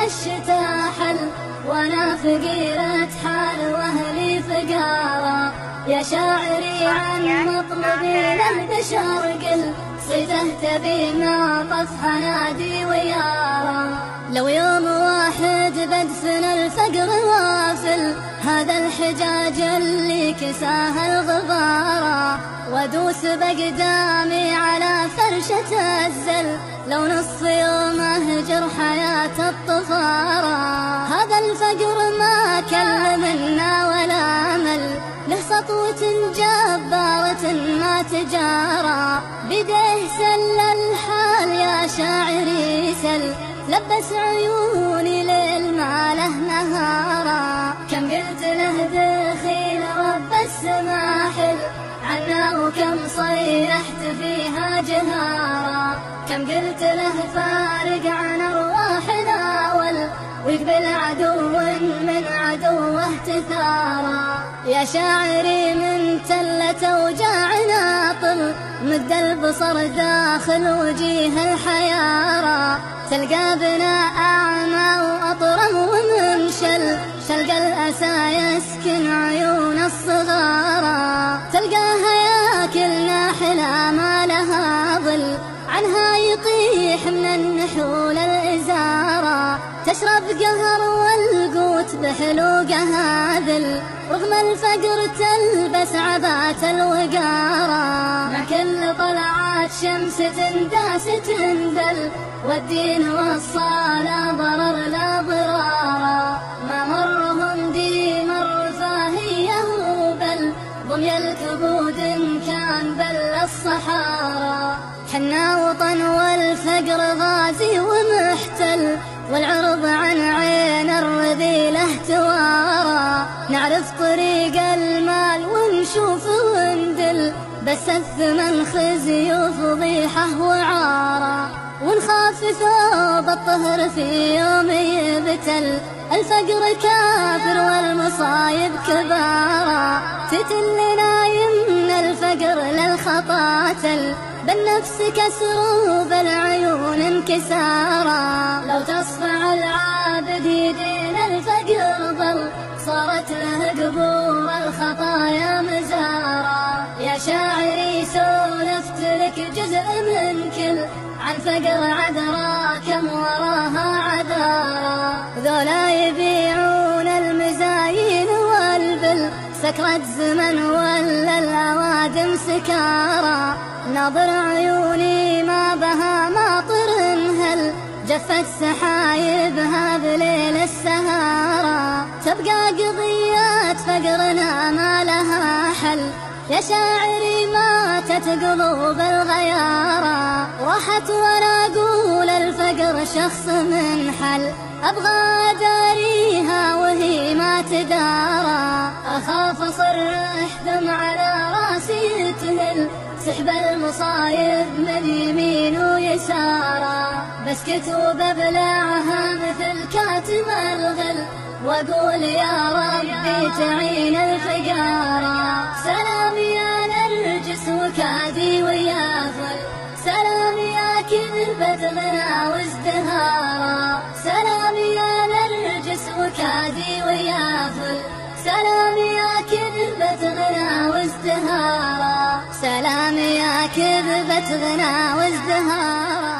الشتا حل، وانا فقيرة حال واهلي فقارا. يا شاعري عن مطلبي للبشر قل، صيته تبي ما طف حنادي ويارا. لو يوم واحد بدفن الفقر وافل، هذا الحجاج اللي كساه الغبارا. وادوس بقدامي على فرشة الزل، لو نص يوم اهجر حياة الطفارة. هذا الفقر ما كل منا ولا مل، له سطوة جبارة ما تجارى. بيديه سل الحال يا شاعري سل، لبس عيوني ليل ما له نهارا. كم قلت له دخيل رب السماحل عنا، وكم صيحت فيها جهارا. كم قلت له فارق عن أرواحنا ويقبل عدو من عدوه تثارا. يا شاعري من تلة أوجاعنا طل، مد البصر داخل وجيه الحيارى. تلقى بنا أعمى وأطرم ومنشل، تلقى الأسى يسكن عيون الصغارى. تلقاها ياكل ناحلة ما لها ظل، عنها يطيح من النحول الإزارة. تشرب قهر والقوت بحلوقها ذل، رغم الفقر تلبس عبات الوقارة. ما كل طلعات شمس تنداس تندل، والدين والصلاة ضرر لا ضرارا. ما مرهم دي مر فاهيه بل، ضمي الكبود إن كان بل الصحارى. حنا وطن والفقر غازي ومحتل، والعرض عن عين الرذيلة توارى. نعرف طريق المال ونشوف وندل، بس الثمن خزي وفضيحة وعارى. ونخاف ثوب الطهر في يوم يبتل، الفقر كافر والمصايب كبارى. تتلنا يمن الفقر للخطا تل، بالنفس كسر وبالعيون انكسارا. لو تصفع العابد يدين الفقر ظل، صارت له قبور الخطايا مزارا. يا شاعري سولفت لك جزء من كل، عن فقر عذرا كم وراها عذارا. ذولا يبيعون المزايين والبل، سكرة زمن ولا الأوادم سكارى. ناظر عيوني ما بها ماطر هل، جفت سحايبها بليل السهارى. تبقى قضيات فقرنا ما لها حل، يا شاعري ماتت قلوب الغيارى. راحت وانا اقول الفقر شخص من حل، ابغى اداريها وهي ما تدارى. اخاف اصرح دم على راسي تهل، سحب المصايب من يمين ويسارى. بسكت وببلعها مثل كاتم الغل، واقول يا ربي تعين الفقارى. سلام يا نرجس وكادي ويا فل، سلام يا كذبة غنى وازدهارا. سلام يا نرجس وكادي ويا فل، سلام يا كذبة غنى وازدهارا. سلام يا كذبة غنى وازدهارا.